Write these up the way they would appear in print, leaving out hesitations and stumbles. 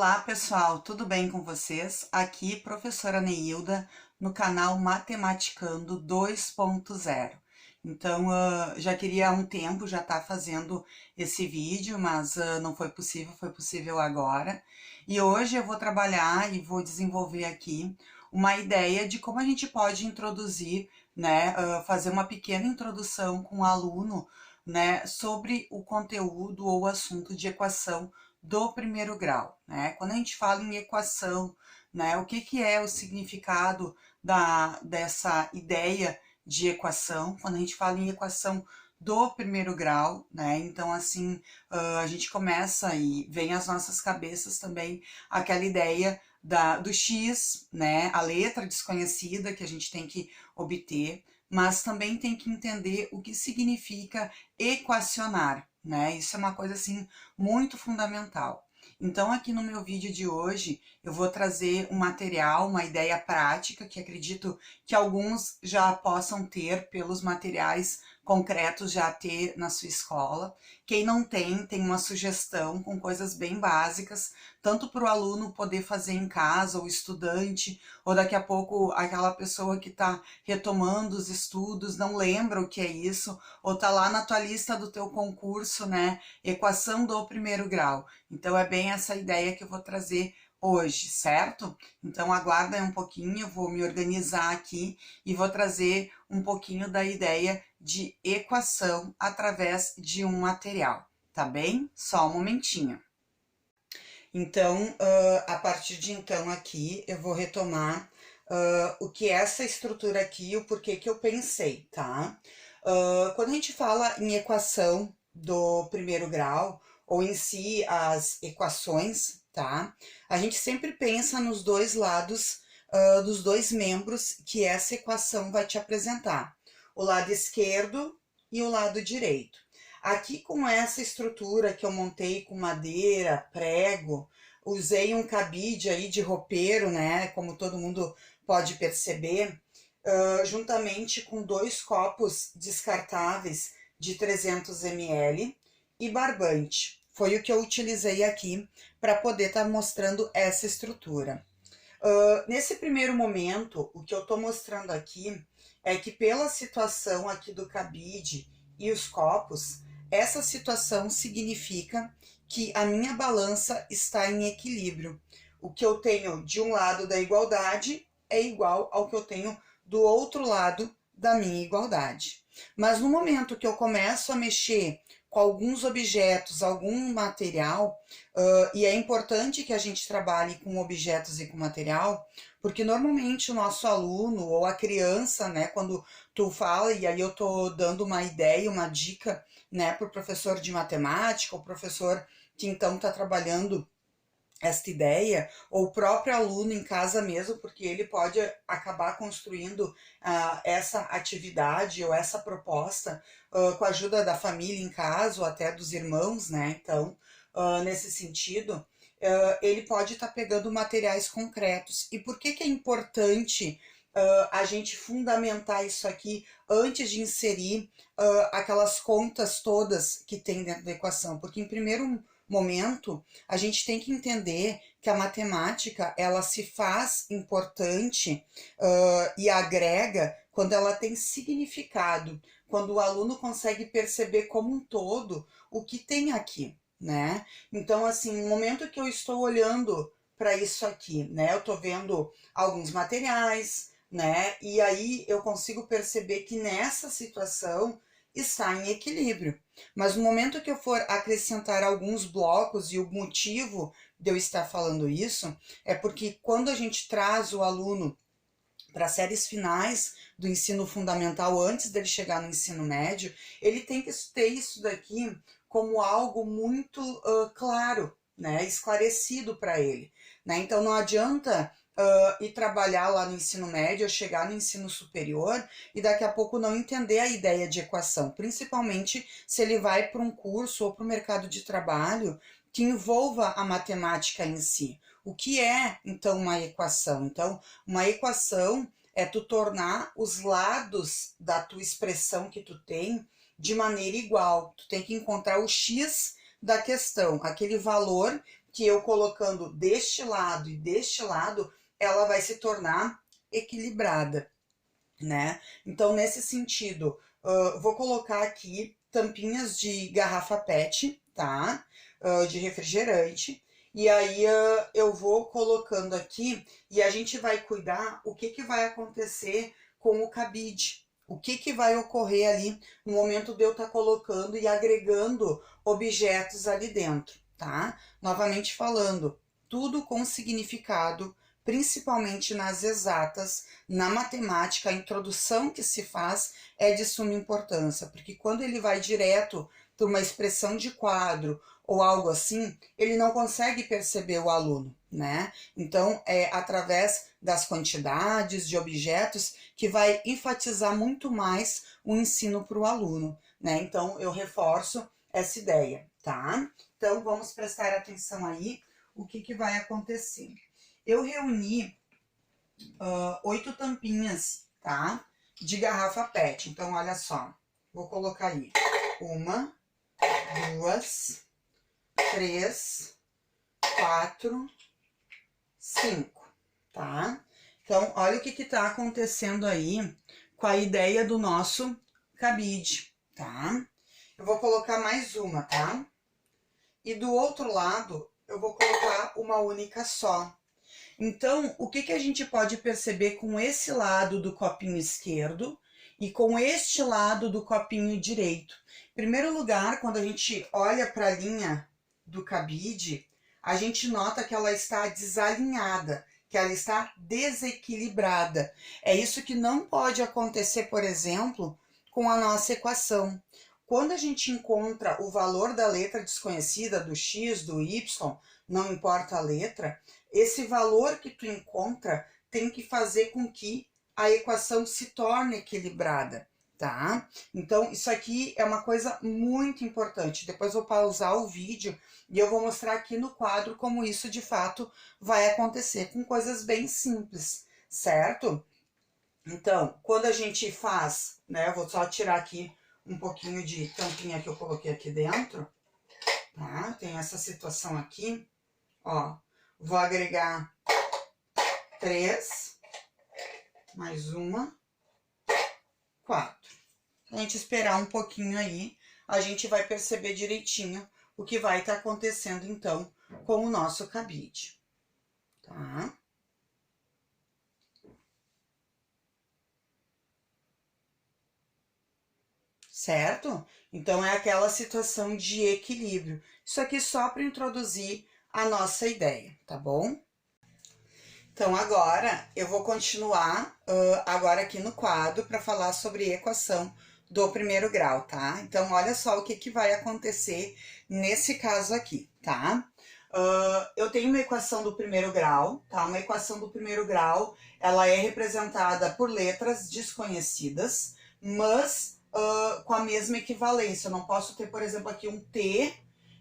Olá pessoal, tudo bem com vocês? Aqui professora Neilda no canal Matematicando 2.0. Então, já queria há um tempo já estar fazendo esse vídeo, mas não foi possível agora. E hoje eu vou trabalhar e vou desenvolver aqui uma ideia de como a gente pode introduzir, né, fazer uma pequena introdução com o aluno, né, sobre o conteúdo ou assunto de equação do primeiro grau, né? Quando a gente fala em equação, né, o que é o significado dessa ideia de equação? Quando a gente fala em equação do primeiro grau, né? Então, assim, a gente começa e vem às nossas cabeças também aquela ideia do x, né? A letra desconhecida que a gente tem que obter, mas também tem que entender o que significa equacionar, né? Isso é uma coisa assim muito fundamental. Então, aqui no meu vídeo de hoje, eu vou trazer um material, uma ideia prática, que acredito que alguns já possam ter pelos materiais concretos já ter na sua escola. Quem não tem, tem uma sugestão com coisas bem básicas, tanto para o aluno poder fazer em casa, ou estudante, ou daqui a pouco aquela pessoa que está retomando os estudos, não lembra o que é isso, ou está lá na tua lista do teu concurso, né? Equação do primeiro grau. Então é bem essa ideia que eu vou trazer hoje, certo? Então aguarda aí um pouquinho, eu vou me organizar aqui e vou trazer um pouquinho da ideia de equação através de um material, tá bem? Só um momentinho. Então, a partir de então aqui, eu vou retomar o que é essa estrutura aqui, o porquê que eu pensei, tá? Quando a gente fala em equação do primeiro grau, ou em si as equações, tá? A gente sempre pensa nos dois lados dos dois membros que essa equação vai te apresentar. O lado esquerdo e o lado direito. Aqui com essa estrutura que eu montei com madeira, prego, usei um cabide aí de roupeiro, né, como todo mundo pode perceber, juntamente com 2 copos descartáveis de 300 ml e barbante. Foi o que eu utilizei aqui para poder estar mostrando essa estrutura. Nesse primeiro momento, o que eu estou mostrando aqui é que pela situação aqui do cabide e os copos, essa situação significa que a minha balança está em equilíbrio. O que eu tenho de um lado da igualdade é igual ao que eu tenho do outro lado da minha igualdade. Mas no momento que eu começo a mexer com alguns objetos, algum material, e é importante que a gente trabalhe com objetos e com material, porque normalmente o nosso aluno ou a criança, né, quando tu fala, e aí eu tô dando uma ideia, uma dica, né, para o professor de matemática, o professor que então está trabalhando esta ideia, ou o próprio aluno em casa mesmo, porque ele pode acabar construindo essa atividade ou essa proposta com a ajuda da família em casa ou até dos irmãos, né? Então, nesse sentido, ele pode estar pegando materiais concretos. E por que é importante a gente fundamentar isso aqui antes de inserir aquelas contas todas que tem dentro da equação? Porque em primeiro momento, a gente tem que entender que a matemática, ela se faz importante e agrega quando ela tem significado, quando o aluno consegue perceber como um todo o que tem aqui, né? Então, assim, no momento que eu estou olhando para isso aqui, né, eu estou vendo alguns materiais, né, e aí eu consigo perceber que nessa situação está em equilíbrio. Mas no momento que eu for acrescentar alguns blocos, e o motivo de eu estar falando isso é porque quando a gente traz o aluno para séries finais do ensino fundamental, antes dele chegar no ensino médio, ele tem que ter isso daqui como algo muito claro, né, esclarecido para ele, né? Então não adianta ir trabalhar lá no ensino médio, ou chegar no ensino superior e daqui a pouco não entender a ideia de equação, principalmente se ele vai para um curso ou para o mercado de trabalho que envolva a matemática em si. O que é, então, uma equação? Então, uma equação é tu tornar os lados da tua expressão que tu tem de maneira igual. Tu tem que encontrar o x da questão, aquele valor que eu colocando deste lado e deste lado, ela vai se tornar equilibrada, né? Então, nesse sentido, vou colocar aqui tampinhas de garrafa PET, tá? De refrigerante. E aí eu vou colocando aqui e a gente vai cuidar o que vai acontecer com o cabide. O que vai ocorrer ali no momento de eu estar colocando e agregando objetos ali dentro, tá? Novamente falando, tudo com significado, principalmente nas exatas, na matemática, a introdução que se faz é de suma importância, porque quando ele vai direto para uma expressão de quadro ou algo assim, ele não consegue perceber o aluno, né? Então, é através das quantidades de objetos que vai enfatizar muito mais o ensino para o aluno, né? Então, eu reforço essa ideia, tá? Então, vamos prestar atenção aí o que vai acontecer. Eu reuni 8 tampinhas, tá? De garrafa PET. Então, olha só. Vou colocar aí. 1, 2, 3, 4, 5, tá? Então, olha o que tá acontecendo aí com a ideia do nosso cabide, tá? Eu vou colocar mais uma, tá? E do outro lado, eu vou colocar uma única só. Então, o que a gente pode perceber com esse lado do copinho esquerdo e com este lado do copinho direito? Em primeiro lugar, quando a gente olha para a linha do cabide, a gente nota que ela está desalinhada, que ela está desequilibrada. É isso que não pode acontecer, por exemplo, com a nossa equação. Quando a gente encontra o valor da letra desconhecida, do x, do y, não importa a letra, esse valor que tu encontra tem que fazer com que a equação se torne equilibrada, tá? Então, isso aqui é uma coisa muito importante. Depois eu vou pausar o vídeo e eu vou mostrar aqui no quadro como isso de fato vai acontecer, com coisas bem simples, certo? Então, quando a gente faz, né, eu vou só tirar aqui um pouquinho de tampinha que eu coloquei aqui dentro, tá? Tem essa situação aqui, ó. Vou agregar 3, mais uma, 4. Se a gente esperar um pouquinho aí, a gente vai perceber direitinho o que vai estar acontecendo, então, com o nosso cabide, tá? Certo? Então, é aquela situação de equilíbrio. Isso aqui só para introduzir a nossa ideia, tá bom? Então, agora eu vou continuar agora aqui no quadro para falar sobre equação do primeiro grau, tá? Então, olha só o que vai acontecer nesse caso aqui, tá? Eu tenho uma equação do primeiro grau, tá? Uma equação do primeiro grau, ela é representada por letras desconhecidas, mas com a mesma equivalência. Eu não posso ter, por exemplo, aqui um T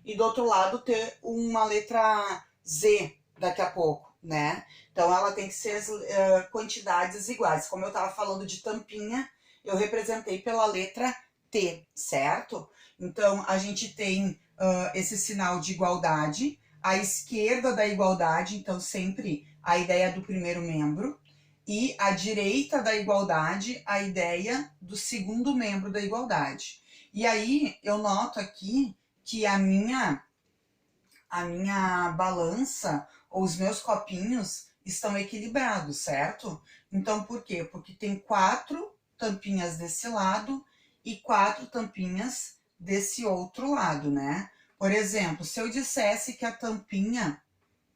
e do outro lado ter uma letra Z daqui a pouco, né? Então, ela tem que ser quantidades iguais. Como eu estava falando de tampinha, eu representei pela letra T, certo? Então, a gente tem esse sinal de igualdade, à esquerda da igualdade, então sempre a ideia do primeiro membro, e à direita da igualdade, a ideia do segundo membro da igualdade. E aí, eu noto aqui que a minha balança, ou os meus copinhos, estão equilibrados, certo? Então, por quê? Porque tem 4 tampinhas desse lado e 4 tampinhas desse outro lado, né? Por exemplo, se eu dissesse que a tampinha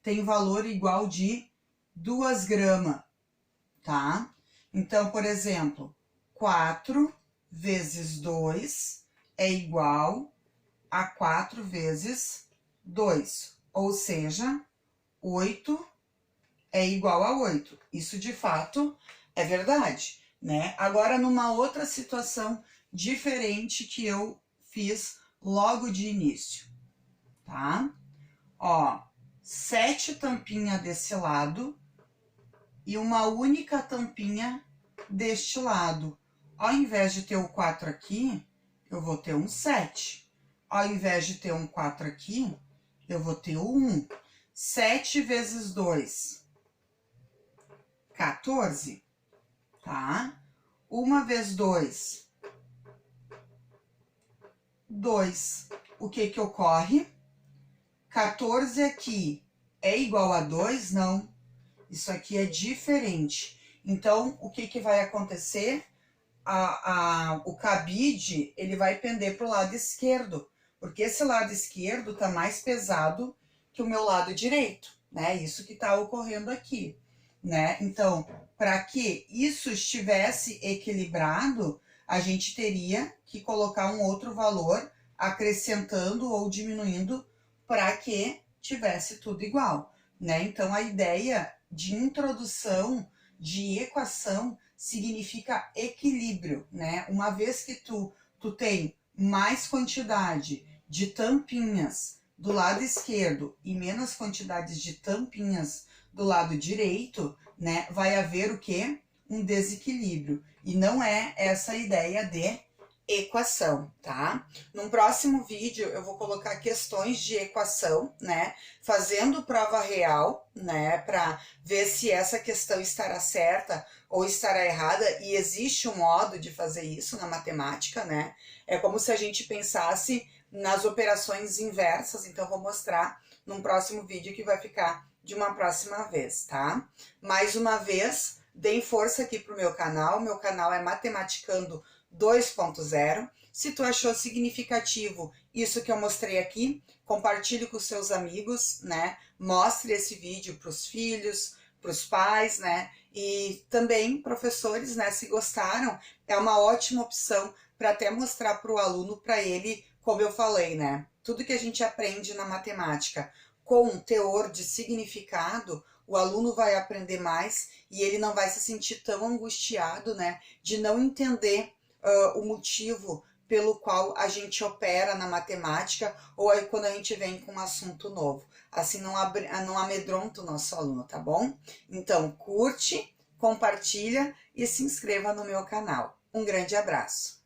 tem valor igual de 2 gramas, tá? Então, por exemplo, 4 vezes 2 é igual a 4 vezes 2, ou seja, 8 é igual a 8. Isso de fato é verdade, né? Agora, numa outra situação diferente que eu fiz logo de início, tá? Ó, 7 tampinhas desse lado e uma única tampinha deste lado. Ao invés de ter o 4 aqui, eu vou ter um 7. Ao invés de ter um 4 aqui, eu vou ter o 1. 7 vezes 2, 14, tá? 1 vezes 2, 2. O que que ocorre? 14 aqui é igual a 2? Não. Isso aqui é diferente. Então, o que que vai acontecer? O cabide, ele vai pender para o lado esquerdo, porque esse lado esquerdo está mais pesado que o meu lado direito, né? Isso que está ocorrendo aqui, né? Então, para que isso estivesse equilibrado, a gente teria que colocar um outro valor acrescentando ou diminuindo para que tivesse tudo igual, né? Então, a ideia de introdução de equação significa equilíbrio, né? Uma vez que tu tem mais quantidade de tampinhas do lado esquerdo e menos quantidades de tampinhas do lado direito, né? Vai haver o quê? Um desequilíbrio. E não é essa a ideia de equação, tá? Num próximo vídeo eu vou colocar questões de equação, né? Fazendo prova real, né? Para ver se essa questão estará certa ou estará errada, e existe um modo de fazer isso na matemática, né? É como se a gente pensasse nas operações inversas, então vou mostrar num próximo vídeo que vai ficar de uma próxima vez, tá? Mais uma vez, deem força aqui pro meu canal é Matematicando 2.0. Se tu achou significativo isso que eu mostrei aqui, compartilhe com seus amigos, né? Mostre esse vídeo para os filhos, para os pais, né? E também professores, né? Se gostaram, é uma ótima opção para até mostrar para o aluno, para ele, como eu falei, né? Tudo que a gente aprende na matemática com um teor de significado, o aluno vai aprender mais e ele não vai se sentir tão angustiado, né? De não entender o motivo pelo qual a gente opera na matemática, ou aí quando a gente vem com um assunto novo. Assim não amedronta o nosso aluno, tá bom? Então, curte, compartilha e se inscreva no meu canal. Um grande abraço!